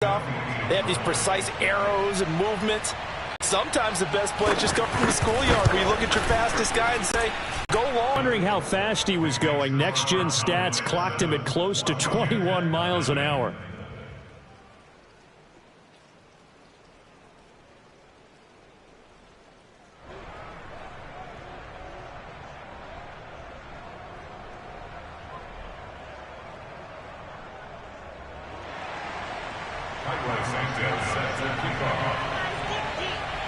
stuff. They have these precise arrows and movements. Sometimes the best plays just come from the schoolyard where you look at your fastest guy and say, go long. Wondering how fast he was going. Next-gen stats clocked him at close to 21 miles an hour.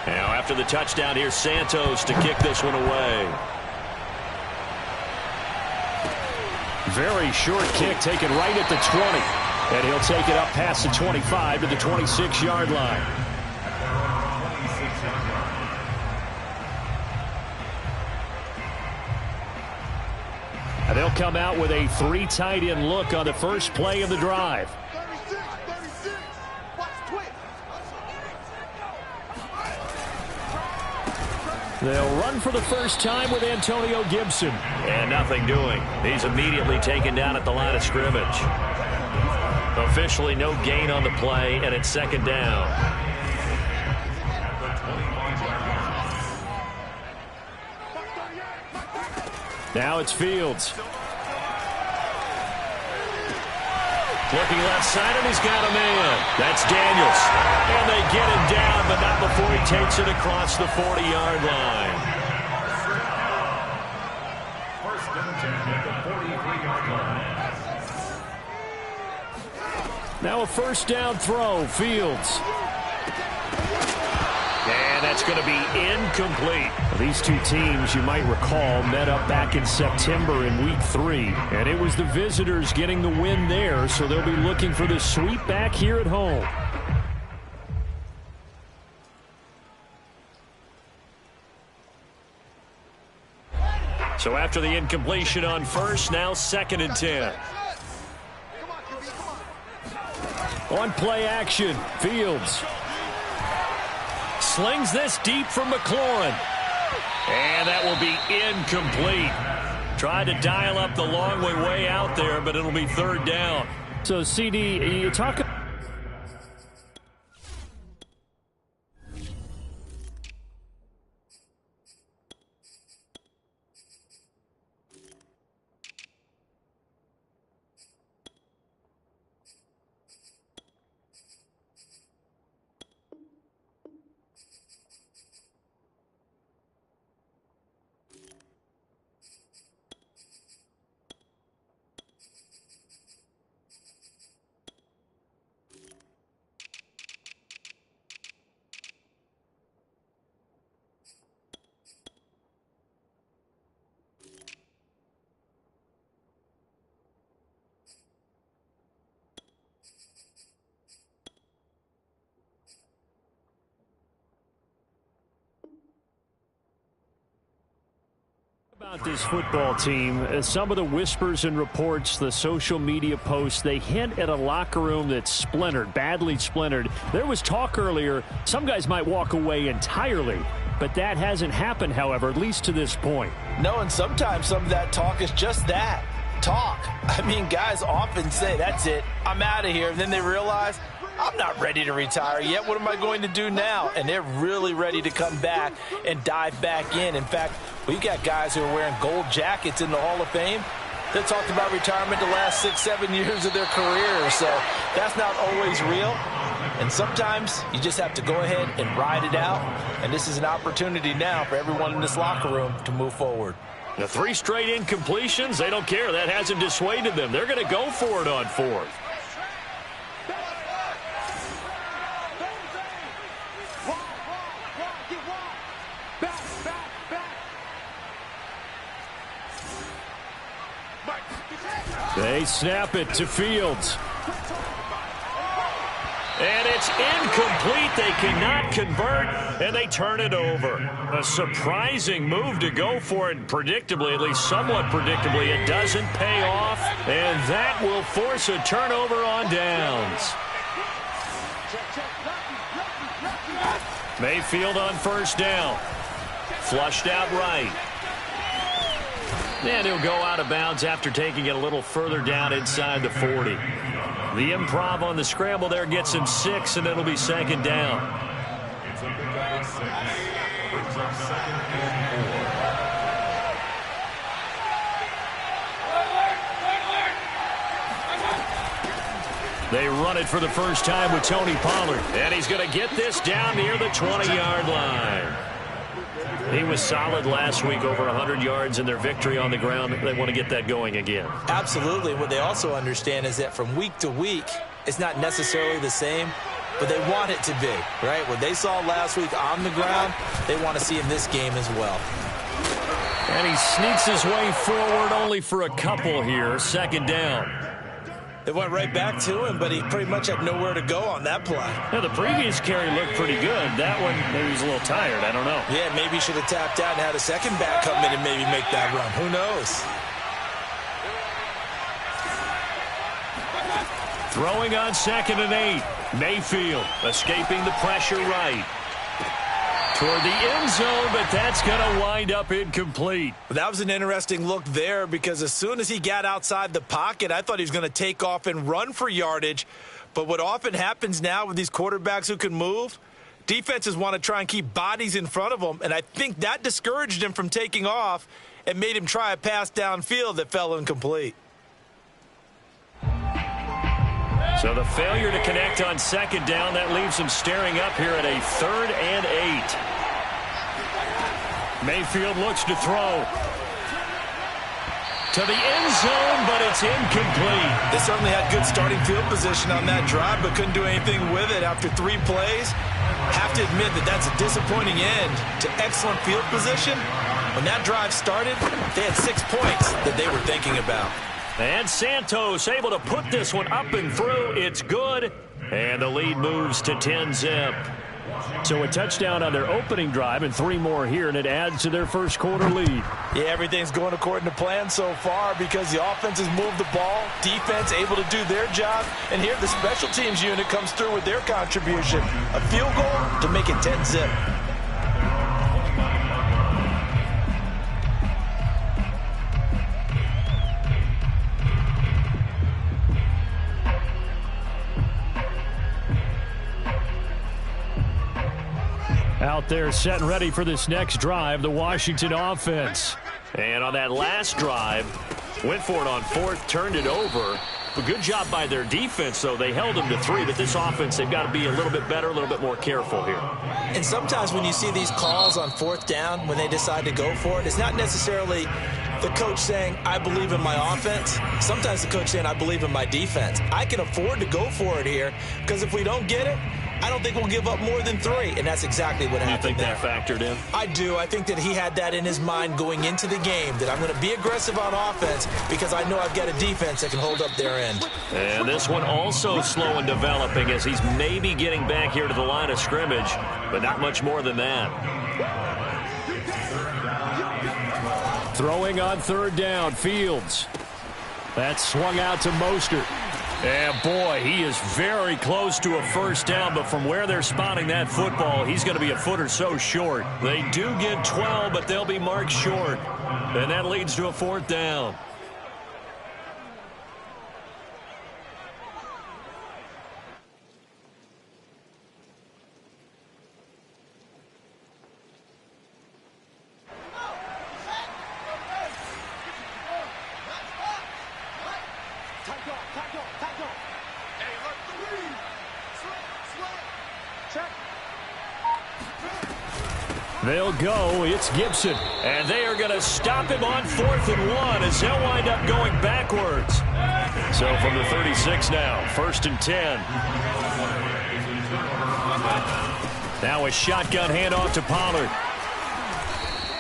Now after the touchdown, here's Santos to kick this one away. Very short kick taken right at the 20. And he'll take it up past the 25 to the 26-yard line. And they'll come out with a 3 tight end look on the first play of the drive. They'll run for the first time with Antonio Gibson. And nothing doing. He's immediately taken down at the line of scrimmage. Officially no gain on the play, and it's second down. Now it's Fields. Looking left side, and he's got a man. That's Daniels. And they get him down, but not before he takes it across the 40-yard line. First and 10 at the 43-yard line. Now a first down throw. Fields. And that's going to be incomplete. These two teams, you might recall, met up back in September in Week 3. And it was the visitors getting the win there, so they'll be looking for the sweep back here at home. So after the incompletion on first, now second and 10. On play action, Fields. Slings this deep from McLaurin. And that will be incomplete. Tried to dial up the long way out there, but it'll be third down. So, CD, you talk about this football team. Some of the whispers and reports, the social media posts, they hint at a locker room that's splintered, badly splintered. There was talk earlier, some guys might walk away entirely, but that hasn't happened, however, at least to this point. No, and sometimes some of that talk is just that, talk. I mean, guys often say, that's it, I'm out of here. And then they realize, I'm not ready to retire yet. What am I going to do now? And they're really ready to come back and dive back in. In fact, we've got guys who are wearing gold jackets in the Hall of Fame that talked about retirement the last 6-7 years of their career. So that's not always real. And sometimes you just have to go ahead and ride it out. And this is an opportunity now for everyone in this locker room to move forward. The 3 straight incompletions, they don't care. That hasn't dissuaded them. They're going to go for it on fourth. They snap it to Fields. And it's incomplete. They cannot convert, and they turn it over. A surprising move to go for it, predictably, at least somewhat predictably. It doesn't pay off, and that will force a turnover on downs. Mayfield on first down. Flushed out right. And he'll go out of bounds after taking it a little further down inside the 40. The improv on the scramble there gets him 6, and it'll be second down. It's a pickup of 6. Brings up second and 4. They run it for the first time with Tony Pollard. And he's going to get this down near the 20-yard line. He was solid last week, over 100 yards in their victory on the ground. They want to get that going again. Absolutely. What they also understand is that from week to week, it's not necessarily the same, but they want it to be, right? What they saw last week on the ground, they want to see in this game as well. And he sneaks his way forward only for a couple here. Second down. They went right back to him, but he pretty much had nowhere to go on that play. Yeah, the previous carry looked pretty good. That one, maybe he was a little tired. I don't know. Yeah, maybe he should have tapped out and had a second back come in and maybe make that run. Who knows? Throwing on 2nd and 8. Mayfield escaping the pressure right. Toward the end zone, but that's going to wind up incomplete. That was an interesting look there because as soon as he got outside the pocket, I thought he was going to take off and run for yardage. But what often happens now with these quarterbacks who can move, defenses want to try and keep bodies in front of them, and I think that discouraged him from taking off and made him try a pass downfield that fell incomplete. So the failure to connect on 2nd down, that leaves him staring up here at a 3rd and 8. Mayfield looks to throw to the end zone, but it's incomplete. They certainly had good starting field position on that drive, but couldn't do anything with it after 3 plays. Have to admit that that's a disappointing end to excellent field position. When that drive started, they had 6 points that they were thinking about. And Santos able to put this one up and through. It's good. And the lead moves to 10-zip. So a touchdown on their opening drive and 3 more here, and it adds to their first quarter lead. Yeah, everything's going according to plan so far because the offense has moved the ball, defense able to do their job, and here the special teams unit comes through with their contribution. A field goal to make it 10-zip. Out there set and ready for this next drive, the Washington offense. And on that last drive, went for it on 4th, turned it over. A good job by their defense, though. They held them to 3, but this offense, they've got to be a little bit better, a little bit more careful here. And sometimes when you see these calls on 4th down, when they decide to go for it, it's not necessarily the coach saying, I believe in my offense. Sometimes the coach saying, I believe in my defense. I can afford to go for it here because if we don't get it, I don't think we'll give up more than 3, and that's exactly what happened there. You think that factored in? I do. I think that he had that in his mind going into the game, that I'm going to be aggressive on offense because I know I've got a defense that can hold up their end. And this one also slow in developing as he's maybe getting back here to the line of scrimmage, but not much more than that. Throwing on 3rd down, Fields. That's swung out to Mostert. And, boy, he is very close to a first down, but from where they're spotting that football, he's going to be a foot or so short. They do get 12, but they'll be marked short. And that leads to a 4th down. They'll go. It's Gibson. And they are going to stop him on 4th and 1 as he'll wind up going backwards. So from the 36 now, 1st and 10. Now a shotgun handoff to Pollard.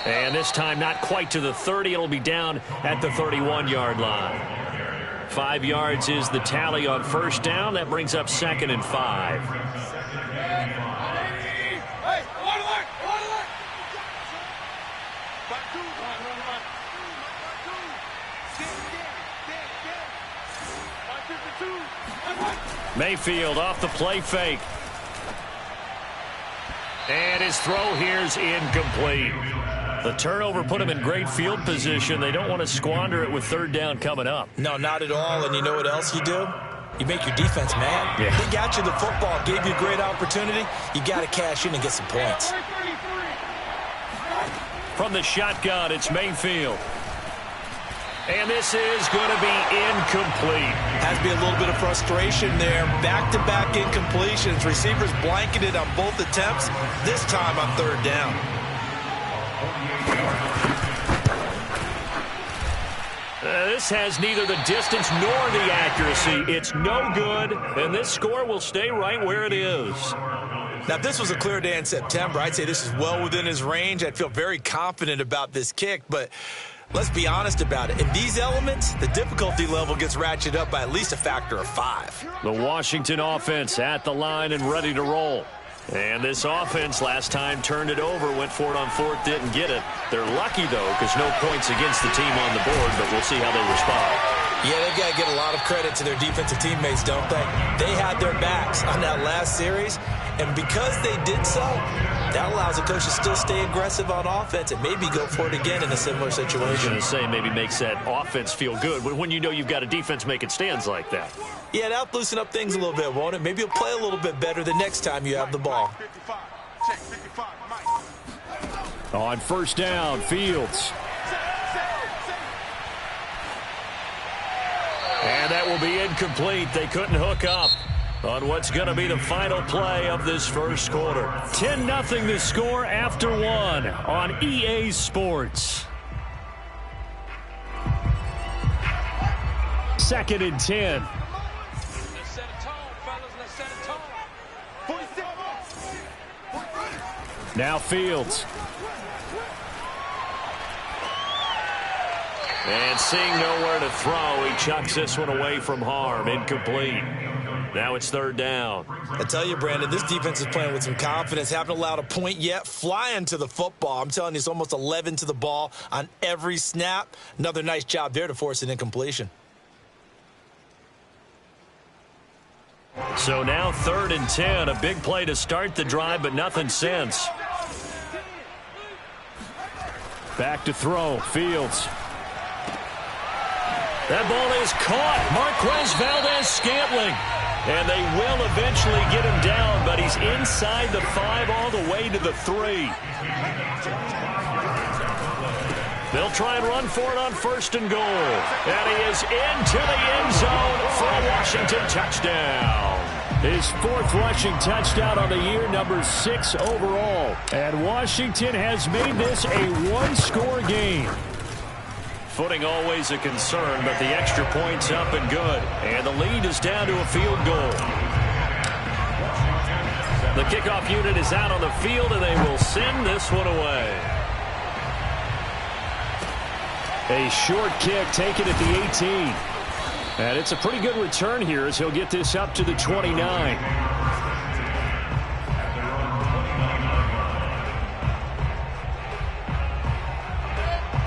And this time not quite to the 30. It'll be down at the 31-yard line. 5 yards is the tally on 1st down. That brings up 2nd and 5. Mayfield off the play fake. And his throw here's incomplete. The turnover put him in great field position. They don't want to squander it with 3rd down coming up. No, not at all. And you know what else you do? You make your defense mad. Yeah. They got you the football, gave you a great opportunity. You got to cash in and get some points. From the shotgun, it's Mayfield. And this is going to be incomplete. Has to be a little bit of frustration there. Back-to-back incompletions. Receivers blanketed on both attempts. This time on third down. This has neither the distance nor the accuracy. It's no good, and this score will stay right where it is. Now, if this was a clear day in September, I'd say this is well within his range. I'd feel very confident about this kick, but let's be honest about it. In these elements, the difficulty level gets ratcheted up by at least a factor of 5. The Washington offense at the line and ready to roll. And this offense last time turned it over, went for it on fourth, didn't get it. They're lucky, though, because no points against the team on the board, but we'll see how they respond. Yeah, they've got to get a lot of credit to their defensive teammates, don't they? They had their backs on that last series, and because they did so, that allows the coach to still stay aggressive on offense and maybe go for it again in a similar situation. I was going to say maybe makes that offense feel good when you know you've got a defense making stands like that. Yeah, that'll loosen up things a little bit, won't it? Maybe you'll play a little bit better the next time you have the ball. On first down, Fields. And that will be incomplete. They couldn't hook up on what's going to be the final play of this first quarter. 10-0 the score after one on EA Sports. 2nd and 10. Now Fields. And seeing nowhere to throw, he chucks this one away from harm. Incomplete. Now it's third down. I tell you, Brandon, this defense is playing with some confidence. Haven't allowed a point yet. Flying to the football. I'm telling you, it's almost 11 to the ball on every snap. Another nice job there to force an incompletion. So now 3rd and 10. A big play to start the drive, but nothing since. Back to throw. Fields. That ball is caught. Marquez Valdez-Scantling. And they will eventually get him down, but he's inside the 5 all the way to the 3. They'll try and run for it on 1st and goal. And he is into the end zone for a Washington touchdown. His 4th rushing touchdown on the year, number 6 overall. And Washington has made this a one-score game. Footing always a concern, but the extra point's up and good. And the lead is down to a field goal. The kickoff unit is out on the field, and they will send this one away. A short kick taken at the 18. And it's a pretty good return here as he'll get this up to the 29.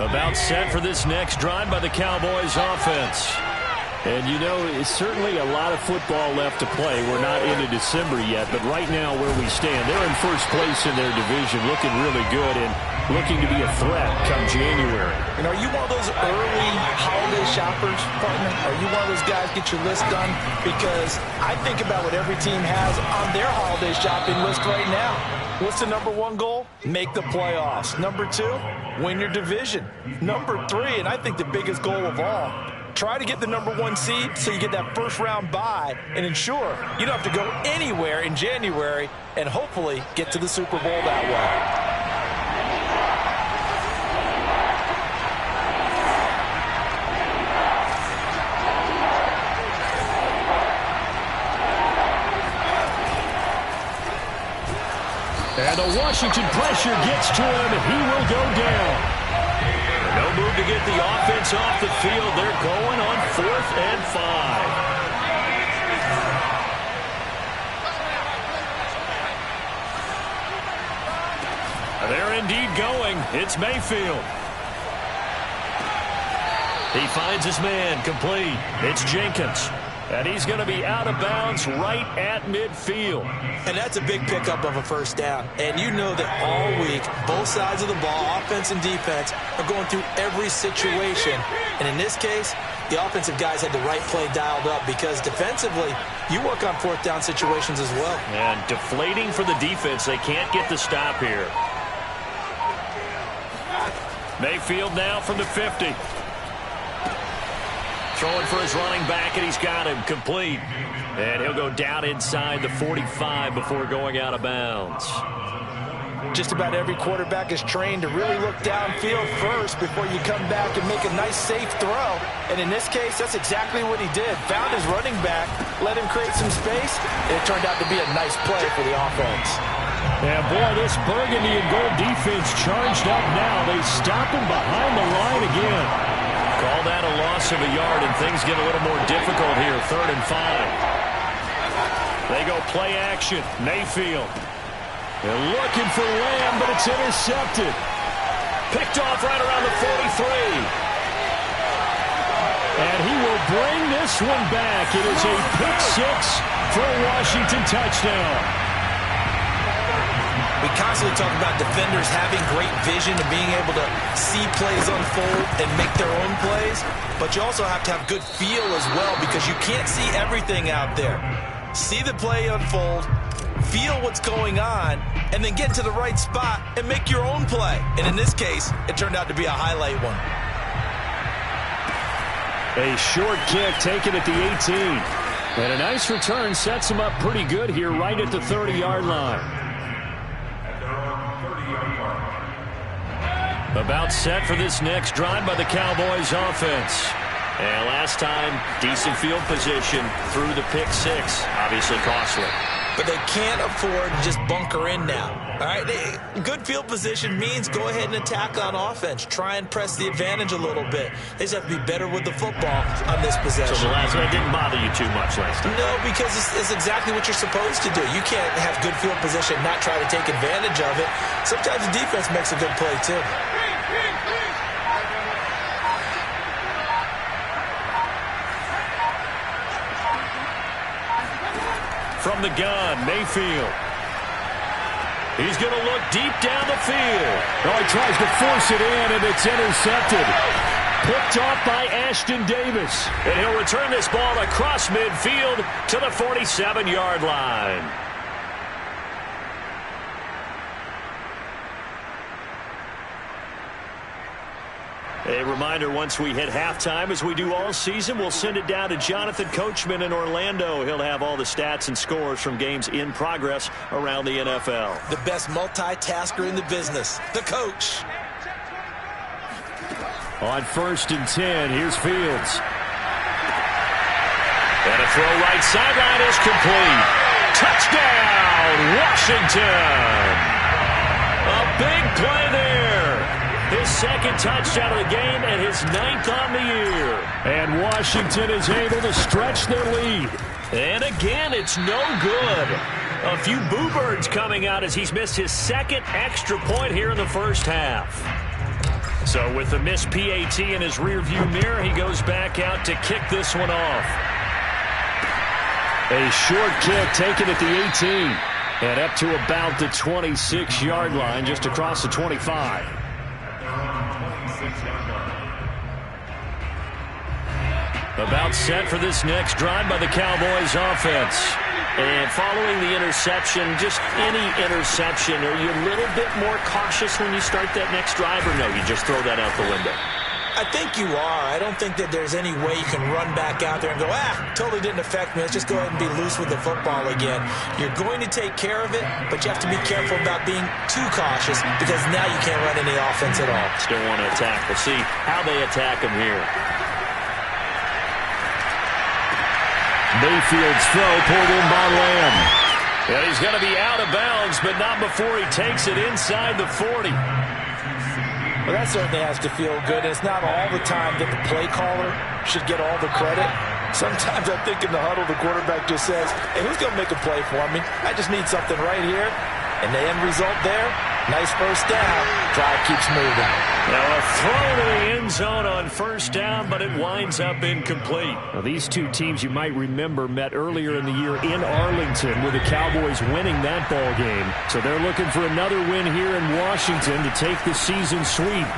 About set for this next drive by the Cowboys offense. And you know, it's certainly a lot of football left to play. We're not into December yet, but right now where we stand, they're in first place in their division, looking really good and looking to be a threat come January. And are you one of those early holiday shoppers, partner? Are you one of those guys get your list done? Because I think about what every team has on their holiday shopping list right now. What's the number 1 goal? Make the playoffs. Number 2, win your division. Number 3, and I think the biggest goal of all, try to get the number 1 seed so you get that first-round bye and ensure you don't have to go anywhere in January and hopefully get to the Super Bowl that way. And the Washington pressure gets to him, and he will go down. No move to get the offense off the field. They're going on 4th and 5. They're indeed going. It's Mayfield. He finds his man complete. It's Jenkins. And he's going to be out of bounds right at midfield. And that's a big pickup of a first down. And you know that all week, both sides of the ball, offense and defense, are going through every situation. And in this case, the offensive guys had the right play dialed up because defensively, you work on fourth down situations as well. And deflating for the defense. They can't get the stop here. Mayfield now from the 50. Throwing for his running back, and he's got him complete. And he'll go down inside the 45 before going out of bounds. Just about every quarterback is trained to really look downfield first before you come back and make a nice, safe throw. And in this case, that's exactly what he did. Found his running back, let him create some space, and it turned out to be a nice play for the offense. Yeah, boy, this burgundy and gold defense charged up now. They stop him behind the line again. Call that a loss of a yard, and things get a little more difficult here. 3rd and 5. They go play action. Mayfield. They're looking for Lamb, but it's intercepted. Picked off right around the 43. And he will bring this one back. It is a pick six for a Washington touchdown. We constantly talk about defenders having great vision and being able to see plays unfold and make their own plays. But you also have to have good feel as well because you can't see everything out there. See the play unfold, feel what's going on, and then get to the right spot and make your own play. And in this case, it turned out to be a highlight one. A short kick taken at the 18. And a nice return sets him up pretty good here right at the 30-yard line. About set for this next drive by the Cowboys offense. And last time, decent field position through the pick six. Obviously costly. But they can't afford to just bunker in now. All right, good field position means go ahead and attack on offense. Try and press the advantage a little bit. They just have to be better with the football on this possession. So the last one didn't bother you too much last time? No, because it's exactly what you're supposed to do. You can't have good field position and not try to take advantage of it. Sometimes the defense makes a good play, too. From the gun, Mayfield. He's going to look deep down the field. Oh, he tries to force it in, and it's intercepted. Picked off by Ashton Davis. And he'll return this ball across midfield to the 47-yard line. A reminder, once we hit halftime, as we do all season, we'll send it down to Jonathan Coachman in Orlando. He'll have all the stats and scores from games in progress around the NFL. The best multitasker in the business, the coach. On 1st and 10, here's Fields. And a throw right sideline is complete. Touchdown, Washington. A big play there. His second touchdown of the game and his 9th on the year. And Washington is able to stretch their lead. And again, it's no good. A few boo birds coming out as he's missed his second extra point here in the first half. So with the missed PAT in his rearview mirror, he goes back out to kick this one off. A short kick taken at the 18. And up to about the 26-yard line, just across the 25. About set for this next drive by the Cowboys offense. And following the interception, just any interception, are you a little bit more cautious when you start that next drive, or no, you just throw that out the window? I think you are. I don't think that there's any way you can run back out there and go, totally didn't affect me. Let's just go ahead and be loose with the football again. You're going to take care of it, but you have to be careful about being too cautious because now you can't run any offense at all. Still want to attack. We'll see how they attack him here. Mayfield's throw pulled in by Lamb. And he's going to be out of bounds, but not before he takes it inside the 40. Well, that certainly has to feel good. It's not all the time that the play caller should get all the credit. Sometimes I think in the huddle, the quarterback just says, hey, who's going to make a play for me? I just need something right here. And the end result there, Nice first down. Drive keeps moving. Now a throw to the end zone on first down, but it winds up incomplete. Now, these two teams you might remember met earlier in the year in Arlington with the Cowboys winning that ball game. So they're looking for another win here in Washington to take the season sweep.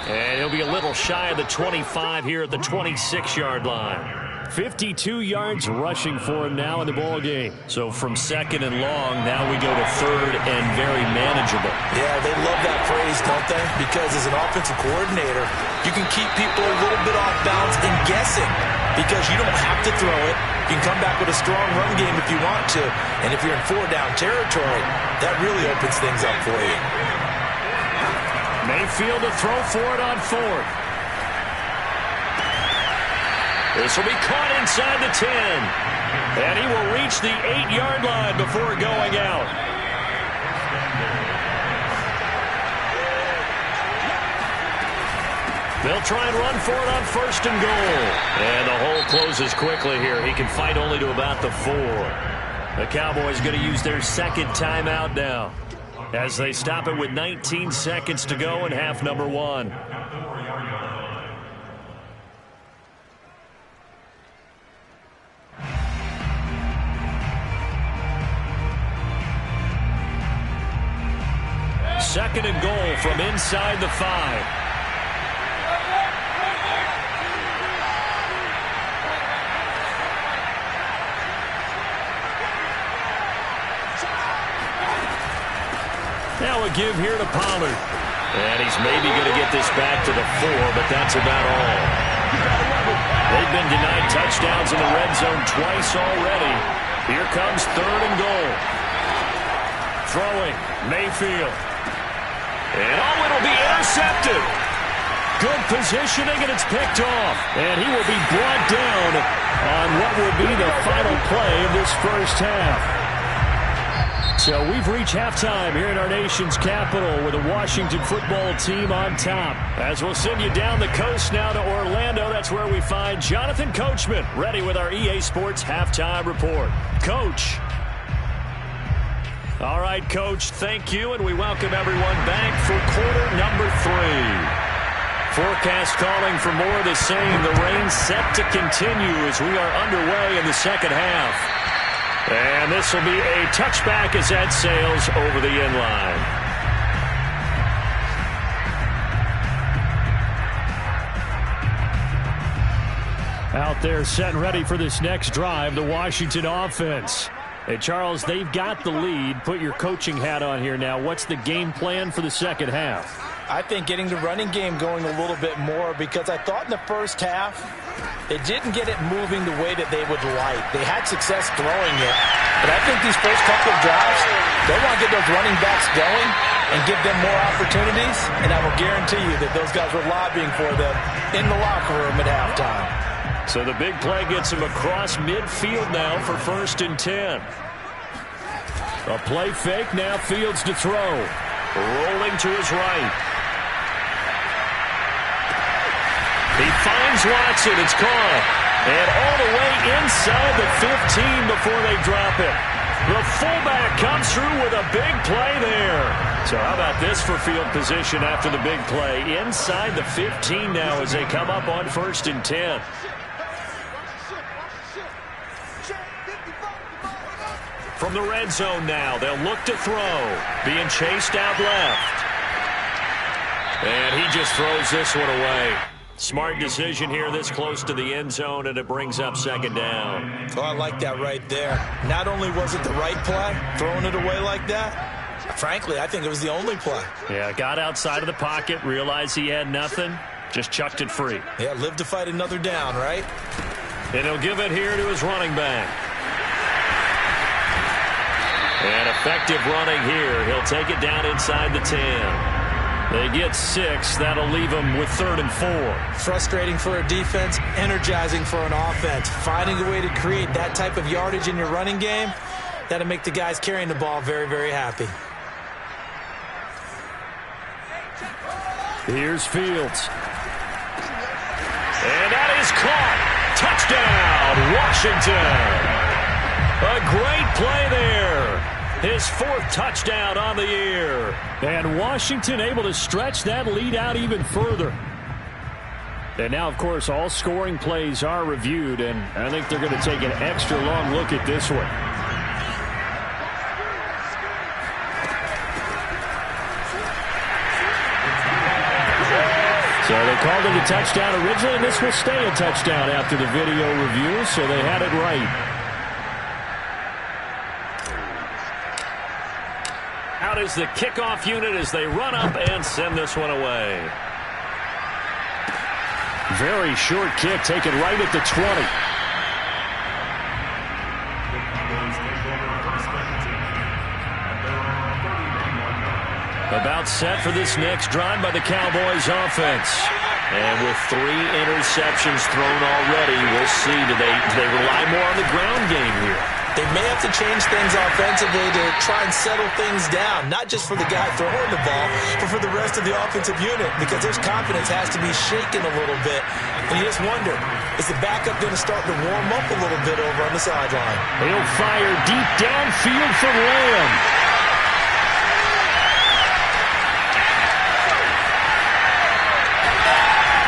And he'll be a little shy of the 25 here at the 26-yard line. 52 yards rushing for him now in the ball game. So from second and long, now we go to third and very manageable. Yeah, they love that phrase, don't they? Because as an offensive coordinator, you can keep people a little bit off balance and guessing because you don't have to throw it. You can come back with a strong run game if you want to. And if you're in four-down territory, that really opens things up for you. Mayfield to throw for it on fourth. This will be caught inside the 10. And he will reach the 8-yard line before going out. They'll try and run for it on first and goal. And the hole closes quickly here. He can fight only to about the 4. The Cowboys going to use their second timeout now as they stop it with 19 seconds to go in half number 1. Second and goal from inside the 5. Now a give here to Pollard. And he's maybe going to get this back to the 4, but that's about all. They've been denied touchdowns in the red zone twice already. Here comes third and goal. Throwing, Mayfield. And it'll be intercepted. Good positioning, and it's picked off. And he will be brought down on what will be the final play of this first half. So we've reached halftime here in our nation's capital with the Washington football team on top. As we'll send you down the coast now to Orlando, that's where we find Jonathan Coachman ready with our EA Sports halftime report. Coach. All right, Coach, thank you, and we welcome everyone back for quarter number 3. Forecast calling for more of the same. The rain set to continue as we are underway in the second half. And this will be a touchback as that sails over the end line. Out there set and ready for this next drive, the Washington offense. Hey, Charles, they've got the lead. Put your coaching hat on here now. What's the game plan for the second half? I think getting the running game going a little bit more because I thought in the first half they didn't get it moving the way that they would like. They had success throwing it, but I think these first couple of drives, they want to get those running backs going and give them more opportunities, and I will guarantee you that those guys were lobbying for them in the locker room at halftime. So the big play gets him across midfield now for first and 10. A play fake, now Fields to throw. Rolling to his right. He finds Watson. It's caught. And all the way inside the 15 before they drop it. The fullback comes through with a big play there. So how about this for field position after the big play? Inside the 15 now as they come up on first and 10. From the red zone now, they'll look to throw. Being chased out left. And he just throws this one away. Smart decision here this close to the end zone, and it brings up second down. Oh, I like that right there. Not only was it the right play, throwing it away like that, frankly, I think it was the only play. Yeah, got outside of the pocket, realized he had nothing, just chucked it free. Yeah, live to fight another down, right? And he'll give it here to his running back. And effective running here. He'll take it down inside the 10. They get 6. That'll leave them with 3rd and 4. Frustrating for a defense, energizing for an offense. Finding a way to create that type of yardage in your running game, that'll make the guys carrying the ball very, very happy. Here's Fields. And that is caught. Touchdown, Washington. A great play there. His 4th touchdown on the year. And Washington able to stretch that lead out even further. And now, of course, all scoring plays are reviewed, and I think they're going to take an extra long look at this one. So they called it a touchdown originally, and this will stay a touchdown after the video review, so they had it right. Out is the kickoff unit as they run up and send this one away. Very short kick, taken right at the 20. About set for this next drive by the Cowboys offense. And with 3 interceptions thrown already, we'll see. Do they rely more on the ground game here? They may have to change things offensively to try and settle things down, not just for the guy throwing the ball, but for the rest of the offensive unit, because their confidence has to be shaken a little bit. And you just wonder, is the backup going to start to warm up a little bit over on the sideline? He'll fire deep downfield from Lamb.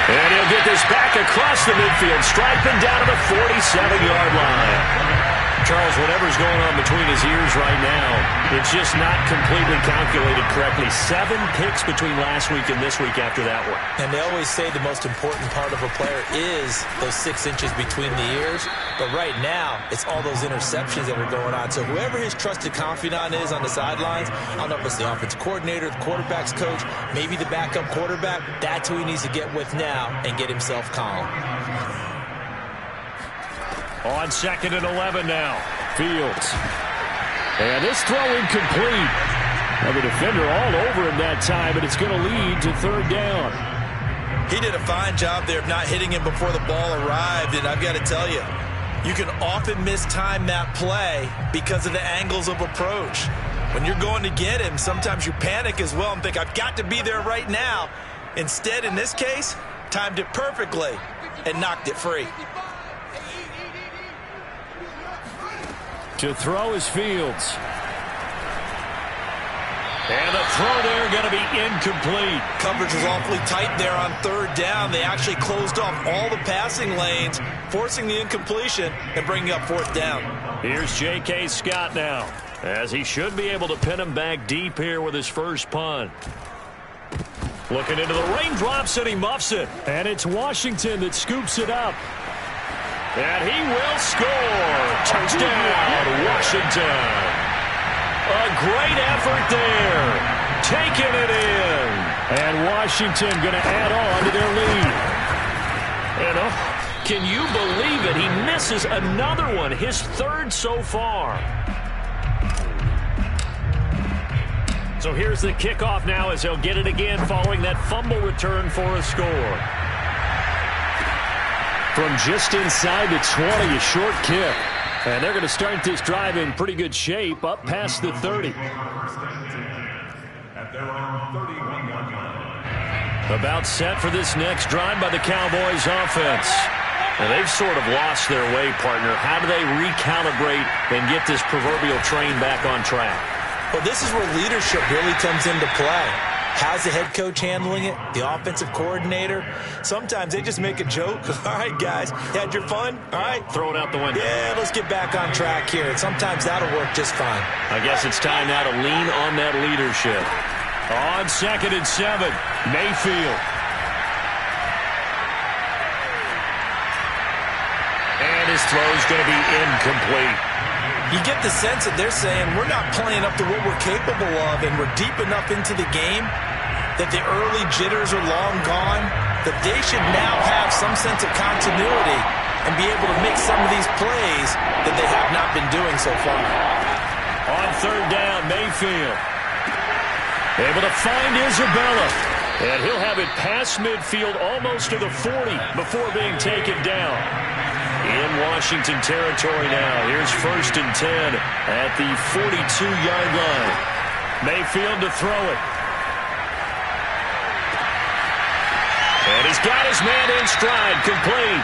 And he'll get this back across the midfield stripe and down to the 47-yard line. Charles, whatever's going on between his ears right now, it's just not completely calculated correctly. 7 picks between last week and this week after that one. And they always say the most important part of a player is those 6 inches between the ears. But right now, it's all those interceptions that are going on. So whoever his trusted confidant is on the sidelines, I don't know if it's the offensive coordinator, the quarterback's coach, maybe the backup quarterback, that's who he needs to get with now and get himself calm. On 2nd and 11 now. Fields. And this throw incomplete. Now the defender all over him that time, but it's going to lead to 3rd down. He did a fine job there of not hitting him before the ball arrived, and I've got to tell you, you can often mistime that play because of the angles of approach. When you're going to get him, sometimes you panic as well and think, I've got to be there right now. Instead, in this case, timed it perfectly and knocked it free. To throw is Fields. And the throw there going to be incomplete. Coverage was awfully tight there on 3rd down. They actually closed off all the passing lanes, forcing the incompletion and bringing up 4th down. Here's J.K. Scott now, as he should be able to pin him back deep here with his first punt. Looking into the raindrops, and he muffs it. And it's Washington that scoops it up. And he will score. Touchdown, Washington. A great effort there. Taking it in. And Washington going to add on to their lead. And can you believe it? He misses another one, his 3rd so far. So here's the kickoff now as he'll get it again following that fumble return for a score. From just inside the 20, a short kick. And they're going to start this drive in pretty good shape, up past the 30. About set for this next drive by the Cowboys offense. And they've sort of lost their way, partner. How do they recalibrate and get this proverbial train back on track? Well, this is where leadership really comes into play. How's the head coach handling it? The offensive coordinator? Sometimes they just make a joke. All right, guys, you had your fun? All right. Throw it out the window. Yeah, let's get back on track here. And sometimes that'll work just fine. I guess it's time now to lean on that leadership. On 2nd and 7, Mayfield. And his throw's going to be incomplete. You get the sense that they're saying we're not playing up to what we're capable of, and we're deep enough into the game that the early jitters are long gone, that they should now have some sense of continuity and be able to make some of these plays that they have not been doing so far. On 3rd down, Mayfield. Able to find Isabella. And he'll have it past midfield almost to the 40 before being taken down. In Washington territory now. Here's 1st and 10 at the 42-yard line. Mayfield to throw it. And he's got his man in stride, complete.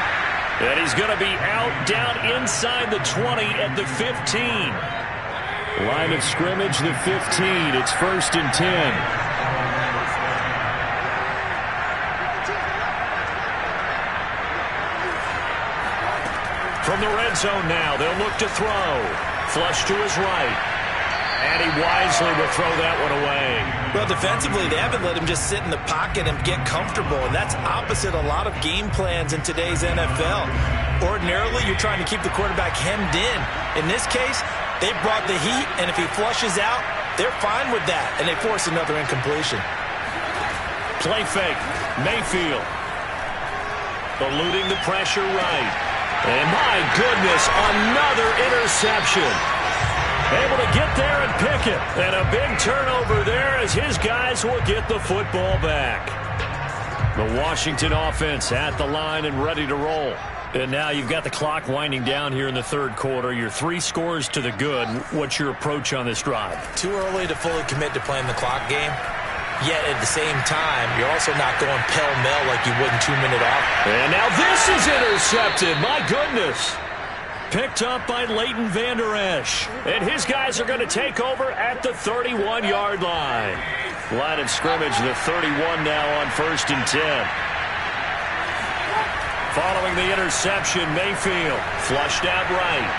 And he's going to be out down inside the 20 at the 15. Line of scrimmage, the 15. It's 1st and 10. From the red zone now, they'll look to throw. Flush to his right. And he wisely will throw that one away. Well, defensively, they haven't let him just sit in the pocket and get comfortable, and that's opposite a lot of game plans in today's NFL. Ordinarily, you're trying to keep the quarterback hemmed in. In this case, they brought the heat, and if he flushes out, they're fine with that, and they force another incompletion. Play fake. Mayfield. Eluding the pressure right. And my goodness, another interception. Able to get there and pick it. And a big turnover there as his guys will get the football back. The Washington offense at the line and ready to roll. And now you've got the clock winding down here in the third quarter. Your 3 scores to the good. What's your approach on this drive? Too early to fully commit to playing the clock game. Yet at the same time, you're also not going pell-mell like you would in 2-minute off. And now this is intercepted. My goodness. Picked up by Leighton Vander Esch. And his guys are going to take over at the 31-yard line. Line of scrimmage, the 31 now on 1st and 10. Following the interception, Mayfield flushed out right.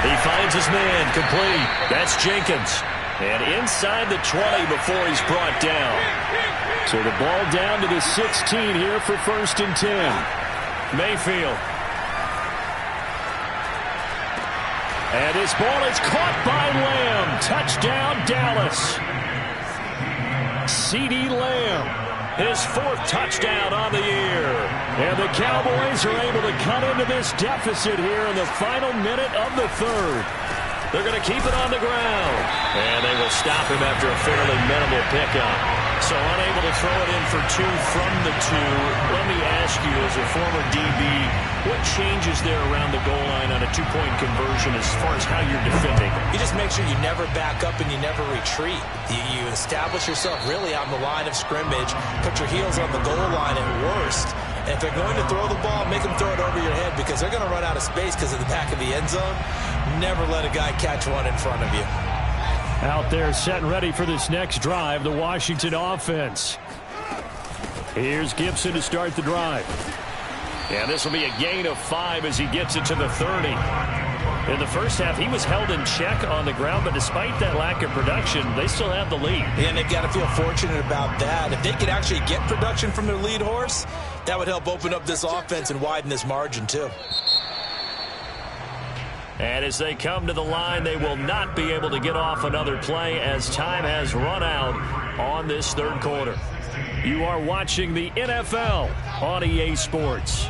He finds his man complete. That's Jenkins. And inside the 20 before he's brought down. So the ball down to the 16 here for 1st and 10. Mayfield. And his ball is caught by Lamb. Touchdown, Dallas. CeeDee Lamb. His 4th touchdown on the year. And the Cowboys are able to cut into this deficit here in the final minute of the third. They're going to keep it on the ground. And they will stop him after a fairly minimal pickup. So unable to throw it in for 2 from the 2. Let me ask you, as a former DB, what changes there around the goal line on a 2-point conversion as far as how you're defending? You just make sure you never back up and you never retreat. You establish yourself really on the line of scrimmage, put your heels on the goal line at worst. And if they're going to throw the ball, make them throw it over your head because they're going to run out of space because of the back of the end zone. Never let a guy catch one in front of you. Out there set and ready for this next drive, the Washington offense. Here's Gibson to start the drive. And this will be a gain of 5 as he gets it to the 30. In the first half, he was held in check on the ground, but despite that lack of production, they still have the lead. And they've got to feel fortunate about that. If they could actually get production from their lead horse, that would help open up this offense and widen this margin too. And as they come to the line, they will not be able to get off another play as time has run out on this third quarter. You are watching the NFL on EA Sports.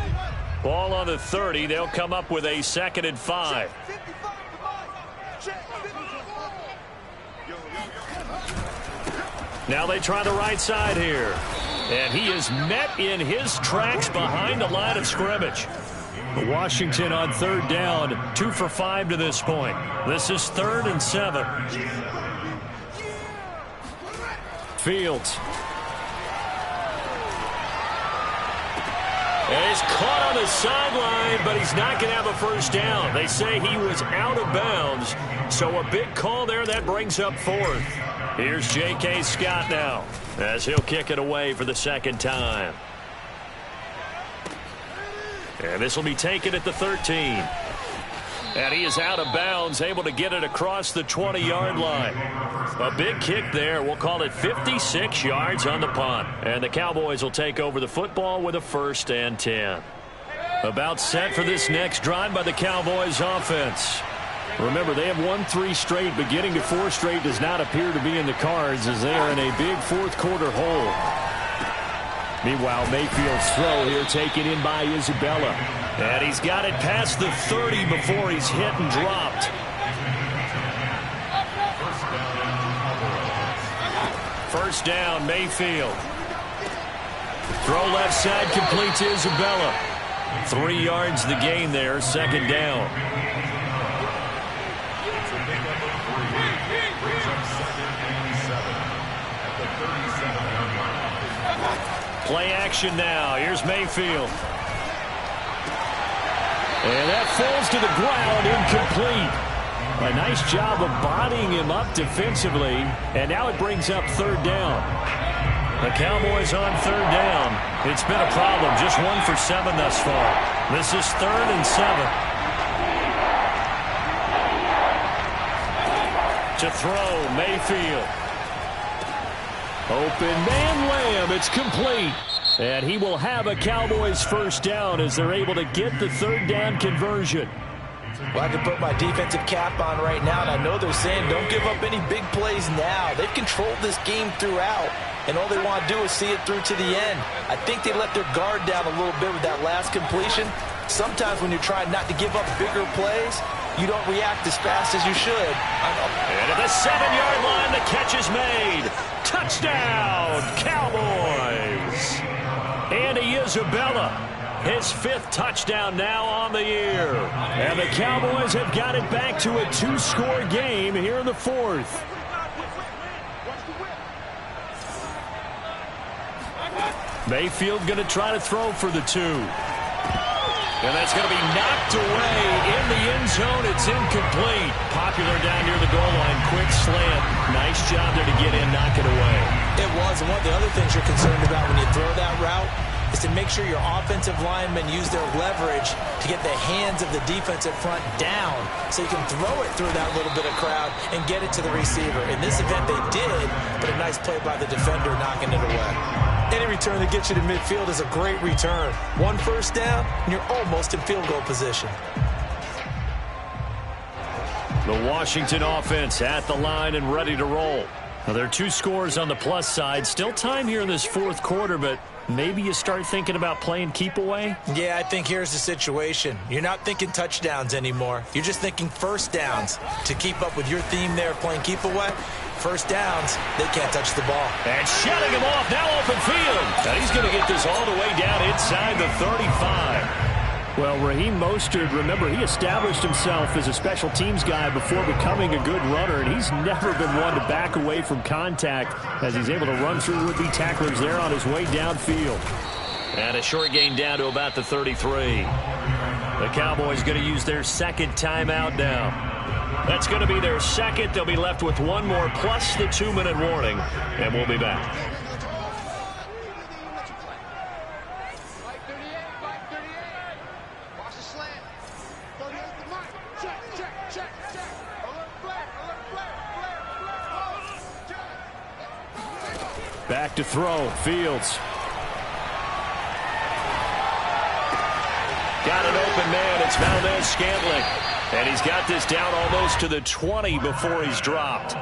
Ball on the 30. They'll come up with a 2nd and 5. Now they try the right side here. And he is met in his tracks behind the line of scrimmage. Washington on 3rd down, 2 for 5 to this point. This is 3rd and 7. Fields. And he's caught on the sideline, but he's not going to have a first down. They say he was out of bounds, so a big call there that brings up 4th. Here's J.K. Scott now as he'll kick it away for the 2nd time. And this will be taken at the 13. And he is out of bounds, able to get it across the 20-yard line. A big kick there. We'll call it 56 yards on the punt. And the Cowboys will take over the football with a 1st and 10. About set for this next drive by the Cowboys offense. Remember, they have won 3 straight, but getting to 4 straight does not appear to be in the cards as they are in a big 4th quarter hole. Meanwhile, Mayfield's throw here taken in by Isabella. And he's got it past the 30 before he's hit and dropped. First down, Mayfield. Throw left side, complete to Isabella. 3 yards the gain there, 2nd down. Play action now. Here's Mayfield. And that falls to the ground, incomplete. A nice job of bodying him up defensively, and now it brings up third down. The Cowboys on third down. It's been a problem, just 1 for 7 thus far. This is 3rd and 7. To throw, Mayfield. Open man Lamb, it's complete. And he will have a Cowboys first down as they're able to get the third down conversion. Well, I can put my defensive cap on right now, and I know they're saying don't give up any big plays now. They've controlled this game throughout, and all they want to do is see it through to the end. I think they let their guard down a little bit with that last completion. Sometimes when you're trying not to give up bigger plays, you don't react as fast as you should. And at the 7-yard line, the catch is made. Touchdown, Cowboys. Andy Isabella, his 5th touchdown now on the year. And the Cowboys have got it back to a 2-score game here in the 4th. Mayfield going to try to throw for the 2. And that's going to be knocked away in the end zone. It's incomplete. Popular down near the goal line. Quick slant. Nice job there to get in, knock it away. It was. And one of the other things you're concerned about when you throw that route is to make sure your offensive linemen use their leverage to get the hands of the defensive front down so you can throw it through that little bit of crowd and get it to the receiver. In this event, they did, but a nice play by the defender knocking it away. Any return that gets you to midfield is a great return. 1 first down, and you're almost in field goal position. The Washington offense at the line and ready to roll. Now, there are 2 scores on the plus side. Still time here in this 4th quarter, but maybe you start thinking about playing keep away? Yeah, I think here's the situation. You're not thinking touchdowns anymore. You're just thinking first downs. To keep up with your theme there, playing keep away, first downs, they can't touch the ball. And shutting him off, now open field. And he's going to get this all the way down inside the 35. Well, Raheem Mostert, remember, he established himself as a special teams guy before becoming a good runner, and he's never been one to back away from contact as he's able to run through would-be tacklers there on his way downfield. And a short gain down to about the 33. The Cowboys going to use their 2nd timeout now. That's going to be their 2nd. They'll be left with 1 more plus the 2-minute warning, and we'll be back. Back to throw, Fields. Got an open man, it's Valdez-Scantling. And he's got this down almost to the 20 before he's dropped.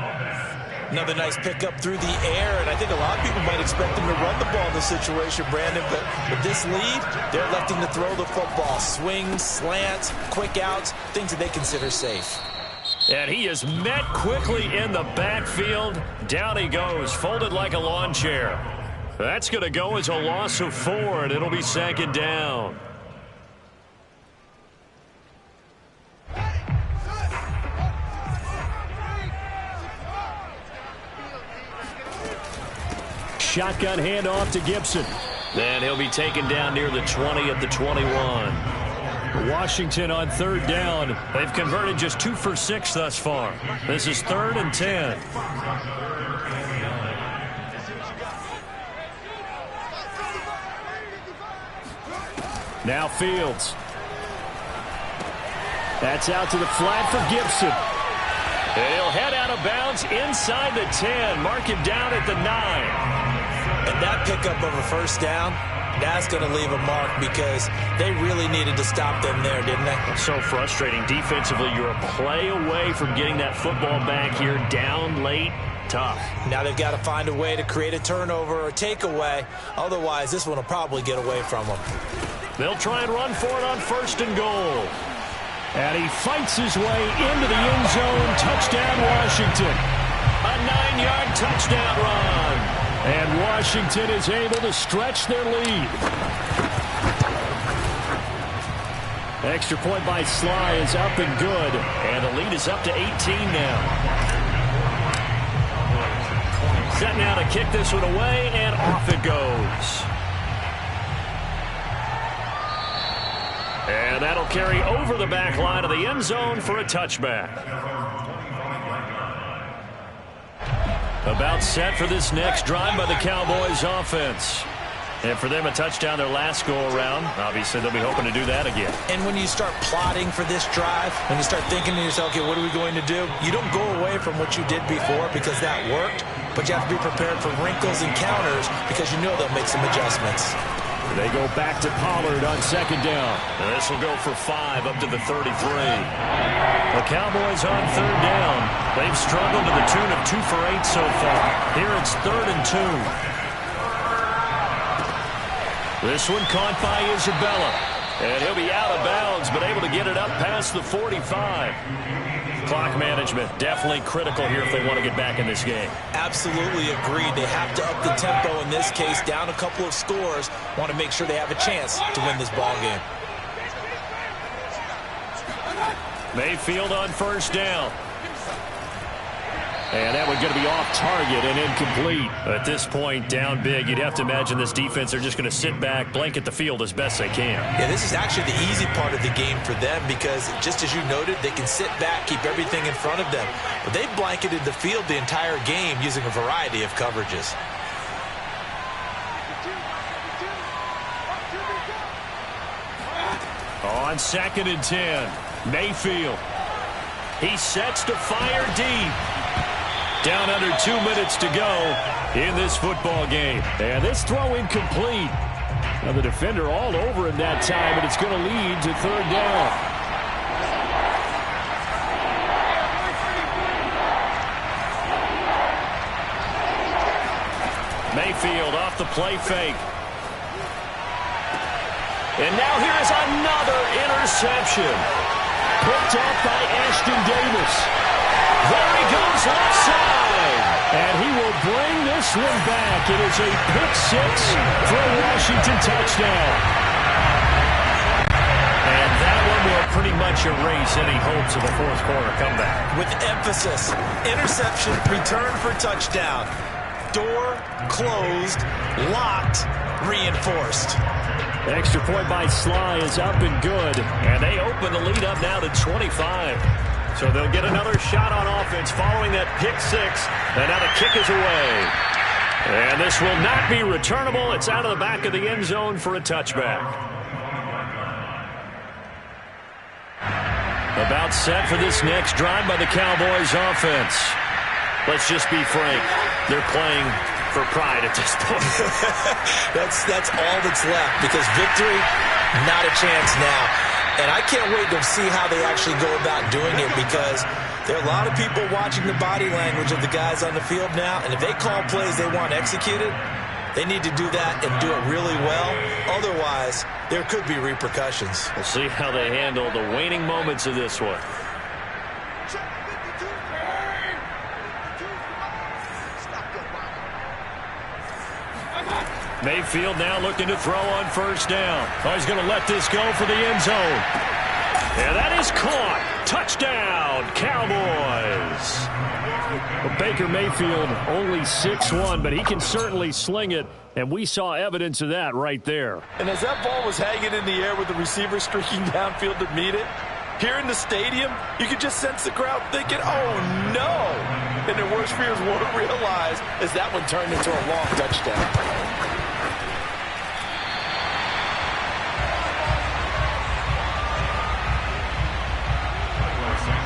Another nice pickup through the air, and I think a lot of people might expect him to run the ball in this situation, Brandon, but with this lead, they're electing to throw the football. Swings, slants, quick outs, things that they consider safe. And he is met quickly in the backfield. Down he goes, folded like a lawn chair. That's going to go as a loss of 4, and it'll be 2nd down. Shotgun handoff to Gibson. Then he'll be taken down near the 20 at the 21. Washington on third down. They've converted just 2 for 6 thus far. This is 3rd and 10. Now Fields. That's out to the flat for Gibson. And he'll head out of bounds inside the 10. Mark him down at the 9. And that pickup of a first down, that's going to leave a mark because they really needed to stop them there, didn't they? It's so frustrating. Defensively, you're a play away from getting that football back here. Down late, tough. Now they've got to find a way to create a turnover or takeaway. Otherwise, this one will probably get away from them. They'll try and run for it on 1st and goal. And he fights his way into the end zone. Touchdown, Washington. A 9-yard touchdown run. And Washington is able to stretch their lead. Extra point by Sly is up and good. And the lead is up to 18 now. Set now to kick this one away, and off it goes. And that'll carry over the back line of the end zone for a touchback. About set for this next drive by the Cowboys offense. And for them, a touchdown their last go-around. Obviously, they'll be hoping to do that again. And when you start plotting for this drive, when you start thinking to yourself, okay, what are we going to do? You don't go away from what you did before because that worked, but you have to be prepared for wrinkles and counters because you know they'll make some adjustments. They go back to Pollard on second down. And this will go for 5 up to the 33. The Cowboys on third down. They've struggled to the tune of 2 for 8 so far. Here it's 3rd and 2. This one caught by Isabella. And he'll be out of bounds, but able to get it up past the 45. Clock management definitely critical here if they want to get back in this game. Absolutely agreed. They have to up the tempo in this case, down a couple of scores. Want to make sure they have a chance to win this ball game. Mayfield on first down. And that one's going to be off target and incomplete. At this point, down big, you'd have to imagine this defense are just going to sit back, blanket the field as best they can. Yeah, this is actually the easy part of the game for them because, just as you noted, they can sit back, keep everything in front of them. But they've blanketed the field the entire game using a variety of coverages. On 2nd and 10, Mayfield. He sets to fire deep. Down under 2 minutes to go in this football game. And this throw incomplete. Now the defender all over him that time, and it's going to lead to 3rd down. Mayfield off the play fake. And now here's another interception. Picked up by Ashton Davis. There he goes left side. And he will bring this one back. It is a pick 6 for a Washington touchdown. And that one will pretty much erase any hopes of a fourth quarter comeback. With emphasis, interception, return for touchdown. Door closed, locked, reinforced. Extra point by Sly is up and good. And they open the lead up now to 25. So they'll get another shot on offense following that pick 6. And now the kick is away. And this will not be returnable. It's out of the back of the end zone for a touchback. About set for this next drive by the Cowboys offense. Let's just be frank. They're playing for pride at this point. That's all that's left because victory, not a chance now. And I can't wait to see how they actually go about doing it because there are a lot of people watching the body language of the guys on the field now. And if they call plays they want executed, they need to do that and do it really well. Otherwise, there could be repercussions. We'll see how they handle the waning moments of this one. Mayfield now looking to throw on first down. Oh, he's going to let this go for the end zone. And that is caught. Touchdown, Cowboys. Well, Baker Mayfield only 6'1", but he can certainly sling it, and we saw evidence of that right there. And as that ball was hanging in the air with the receiver streaking downfield to meet it, here in the stadium, you could just sense the crowd thinking, oh, no. And their worst fears won't realize as that one turned into a long touchdown.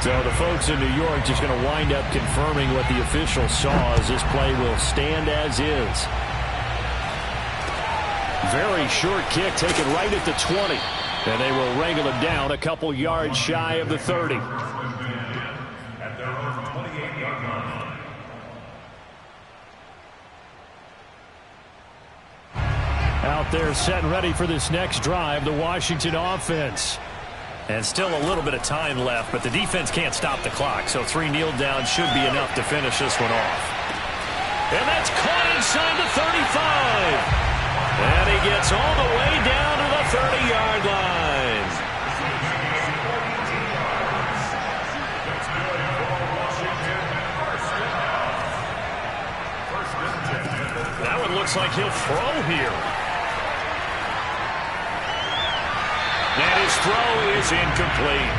So the folks in New York just going to wind up confirming what the official saw as this play will stand as is. Very short kick taken right at the 20. And they will wrangle him down a couple yards shy of the 30. At their own 28-yard line. Out there set and ready for this next drive, the Washington offense. And still a little bit of time left, but the defense can't stop the clock. So 3 kneel downs should be enough to finish this one off. And that's caught inside the 35. And he gets all the way down to the 30-yard line. That one looks like he'll throw here. That is His throw is incomplete.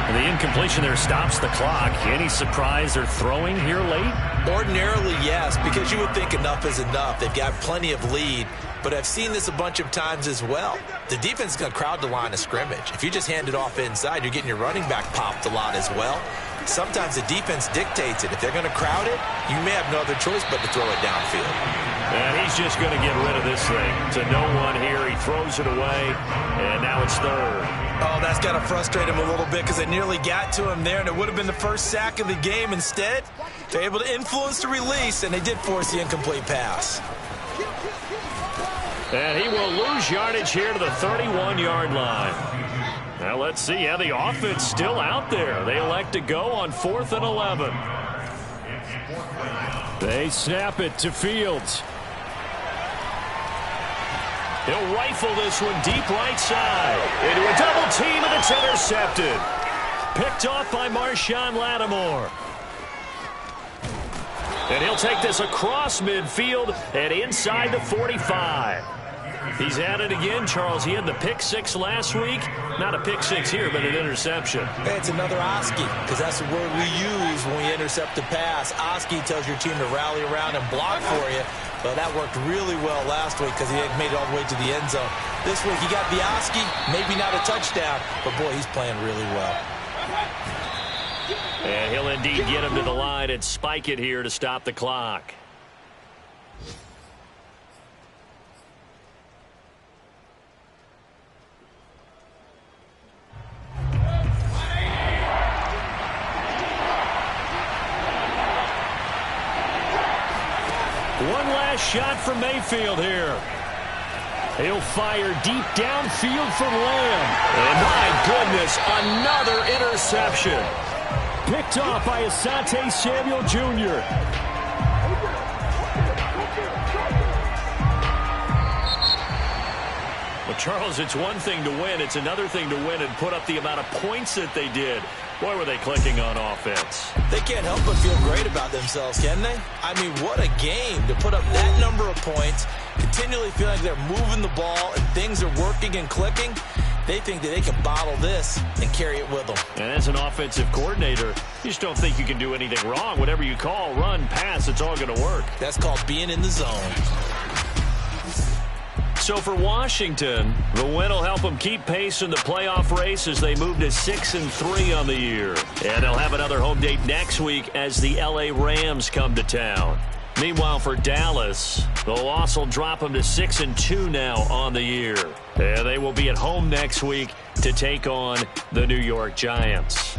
And the incompletion there stops the clock. Any surprise they're throwing here late? Ordinarily, yes, because you would think enough is enough. They've got plenty of lead, but I've seen this a bunch of times as well. The defense is going to crowd the line of scrimmage. If you just hand it off inside, you're getting your running back popped a lot as well. Sometimes the defense dictates it. If they're going to crowd it, you may have no other choice but to throw it downfield. And he's just going to get rid of this thing. To no one here. He throws it away, and now it's third. Oh, that's got to frustrate him a little bit because they nearly got to him there, and it would have been the first sack of the game. Instead, they're able to influence the release, and they did force the incomplete pass. And he will lose yardage here to the 31-yard line. Now let's see how the offense still out there. They elect to go on 4th and 11. They snap it to Fields. He'll rifle this one deep right side. Into a double team, and it's intercepted. Picked off by Marshawn Lattimore. And he'll take this across midfield and inside the 45. He's at it again, Charles. He had the pick six last week. Not a pick six here, but an interception. Hey, it's another Oski, because that's the word we use when we intercept the pass. Oski tells your team to rally around and block for you. But that worked really well last week because he had made it all the way to the end zone. This week he got the Oski, maybe not a touchdown, but boy, he's playing really well. And he'll indeed get him to the line and spike it here to stop the clock. One last shot from Mayfield here. He'll fire deep downfield for Lamb. And my goodness, another interception. Picked off by Asante Samuel Jr. Well, Charles, it's one thing to win. It's another thing to win and put up the amount of points that they did. Boy, were they clicking on offense. They can't help but feel great about themselves, can they? I mean, what a game to put up that number of points, continually feeling like they're moving the ball and things are working and clicking. They think that they can bottle this and carry it with them. And as an offensive coordinator, you just don't think you can do anything wrong. Whatever you call, run, pass, it's all going to work. That's called being in the zone. So for Washington, the win will help them keep pace in the playoff race as they move to 6-3 on the year. And they'll have another home date next week as the LA Rams come to town. Meanwhile, for Dallas, the loss will drop them to 6-2 now on the year. And they will be at home next week to take on the New York Giants.